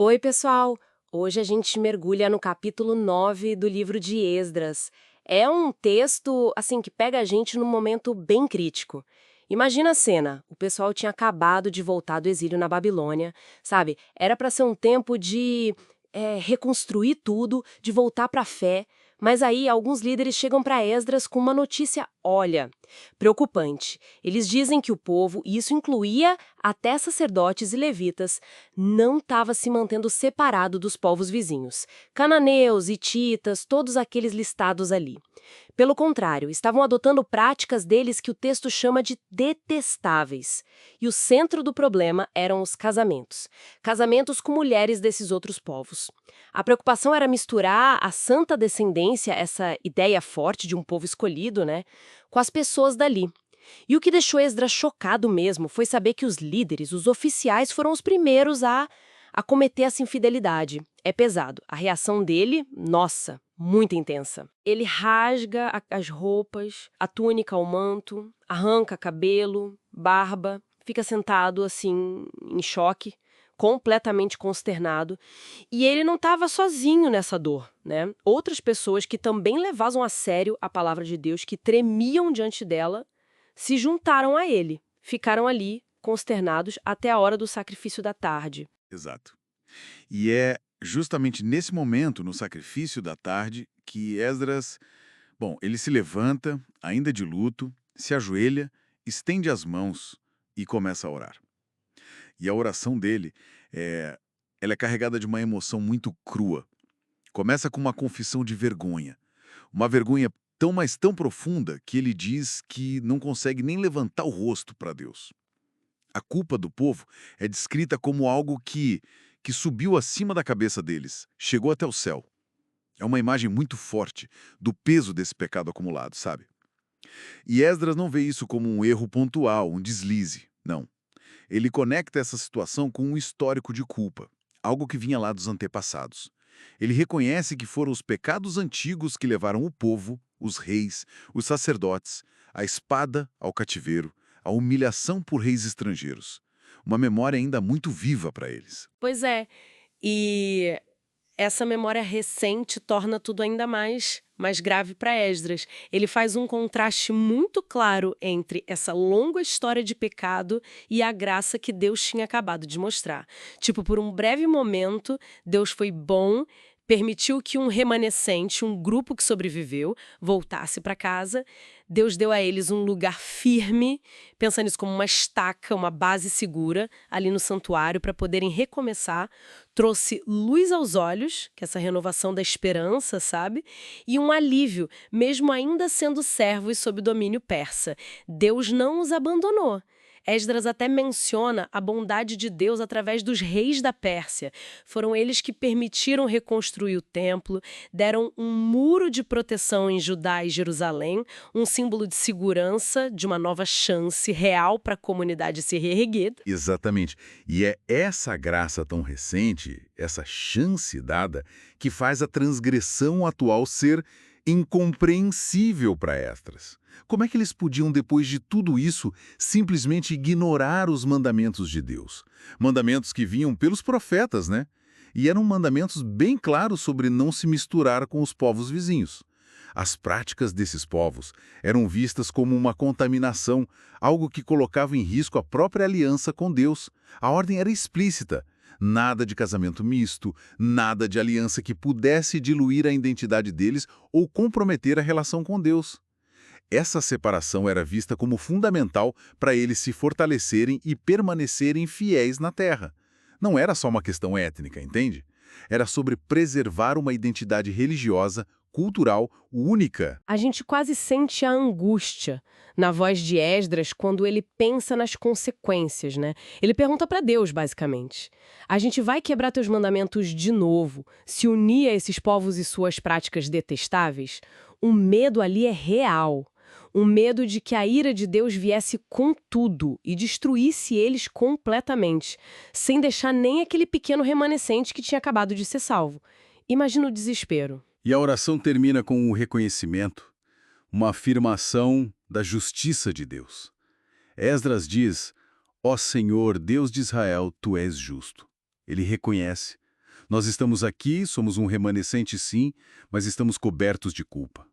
Oi, pessoal! Hoje a gente mergulha no capítulo 9 do livro de Esdras. É um texto, assim, que pega a gente num momento bem crítico. Imagina a cena: o pessoal tinha acabado de voltar do exílio na Babilônia, sabe? Era para ser um tempo de reconstruir tudo, de voltar para a fé. Mas aí alguns líderes chegam para Esdras com uma notícia, olha, preocupante. Eles dizem que o povo, e isso incluía até sacerdotes e levitas, não estava se mantendo separado dos povos vizinhos, cananeus, hititas, todos aqueles listados ali. Pelo contrário, estavam adotando práticas deles que o texto chama de detestáveis. E o centro do problema eram os casamentos. Casamentos com mulheres desses outros povos. A preocupação era misturar a santa descendência, essa ideia forte de um povo escolhido, né, com as pessoas dali. E o que deixou Esdras chocado mesmo foi saber que os líderes, os oficiais, foram os primeiros a cometer essa infidelidade. É pesado. A reação dele, nossa, muito intensa. Ele rasga as roupas, a túnica, o manto, arranca cabelo, barba, fica sentado assim, em choque, completamente consternado. E ele não estava sozinho nessa dor, né? Outras pessoas que também levavam a sério a palavra de Deus, que tremiam diante dela, se juntaram a ele, ficaram ali, consternados, até a hora do sacrifício da tarde. Exato. E é justamente nesse momento, no sacrifício da tarde, que Esdras, bom, ele se levanta, ainda de luto, se ajoelha, estende as mãos e começa a orar. E a oração dele, é, ela é carregada de uma emoção muito crua. Começa com uma confissão de vergonha. Uma vergonha tão, mas tão profunda que ele diz que não consegue nem levantar o rosto para Deus. A culpa do povo é descrita como algo que subiu acima da cabeça deles, chegou até o céu. É uma imagem muito forte do peso desse pecado acumulado, sabe? E Esdras não vê isso como um erro pontual, um deslize. Não. Ele conecta essa situação com um histórico de culpa, algo que vinha lá dos antepassados. Ele reconhece que foram os pecados antigos que levaram o povo, os reis, os sacerdotes, a espada ao cativeiro, a humilhação por reis estrangeiros. Uma memória ainda muito viva para eles. Pois é, e essa memória recente torna tudo ainda mais grave para Esdras. Ele faz um contraste muito claro entre essa longa história de pecado e a graça que Deus tinha acabado de mostrar. Tipo, por um breve momento, Deus foi bom, permitiu que um remanescente, um grupo que sobreviveu, voltasse para casa. Deus deu a eles um lugar firme, pensando nisso como uma estaca, uma base segura ali no santuário para poderem recomeçar. Trouxe luz aos olhos, que é essa renovação da esperança, sabe? E um alívio, mesmo ainda sendo servos sob domínio persa. Deus não os abandonou. Esdras até menciona a bondade de Deus através dos reis da Pérsia. Foram eles que permitiram reconstruir o templo, deram um muro de proteção em Judá e Jerusalém, um símbolo de segurança, de uma nova chance real para a comunidade se reerguer. Exatamente. E é essa graça tão recente, essa chance dada, que faz a transgressão atual ser incompreensível para Esdras. Como é que eles podiam, depois de tudo isso, simplesmente ignorar os mandamentos de Deus? Mandamentos que vinham pelos profetas, né? E eram mandamentos bem claros sobre não se misturar com os povos vizinhos. As práticas desses povos eram vistas como uma contaminação, algo que colocava em risco a própria aliança com Deus. A ordem era explícita. Nada de casamento misto, nada de aliança que pudesse diluir a identidade deles ou comprometer a relação com Deus. Essa separação era vista como fundamental para eles se fortalecerem e permanecerem fiéis na terra. Não era só uma questão étnica, entende? Era sobre preservar uma identidade religiosa, cultural, única. A gente quase sente a angústia na voz de Esdras quando ele pensa nas consequências, né? Ele pergunta para Deus, basicamente. A gente vai quebrar teus mandamentos de novo, se unir a esses povos e suas práticas detestáveis? O medo ali é real. Um medo de que a ira de Deus viesse com tudo e destruísse eles completamente, sem deixar nem aquele pequeno remanescente que tinha acabado de ser salvo. Imagina o desespero. E a oração termina com o reconhecimento, uma afirmação da justiça de Deus. Esdras diz: Ó Senhor, Deus de Israel, tu és justo. Ele reconhece, Nós estamos aqui, somos um remanescente sim, mas estamos cobertos de culpa.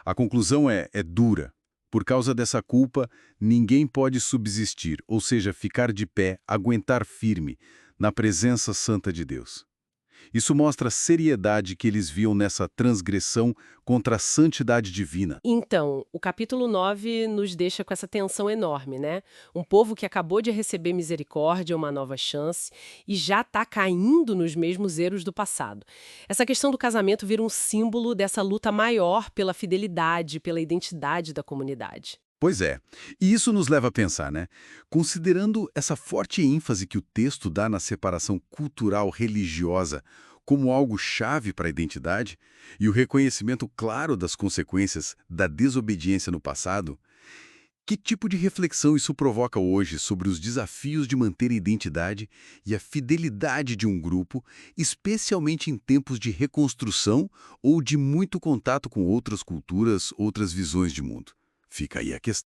A conclusão é dura. Por causa dessa culpa, ninguém pode subsistir, ou seja, ficar de pé, aguentar firme, na presença santa de Deus. Isso mostra a seriedade que eles viam nessa transgressão contra a santidade divina. Então, o capítulo 9 nos deixa com essa tensão enorme, né? Um povo que acabou de receber misericórdia, uma nova chance, e já está caindo nos mesmos erros do passado. Essa questão do casamento vira um símbolo dessa luta maior pela fidelidade, pela identidade da comunidade. Pois é, e isso nos leva a pensar, né? Considerando essa forte ênfase que o texto dá na separação cultural religiosa como algo chave para a identidade e o reconhecimento claro das consequências da desobediência no passado, que tipo de reflexão isso provoca hoje sobre os desafios de manter a identidade e a fidelidade de um grupo, especialmente em tempos de reconstrução ou de muito contato com outras culturas, outras visões de mundo? Fica aí a questão.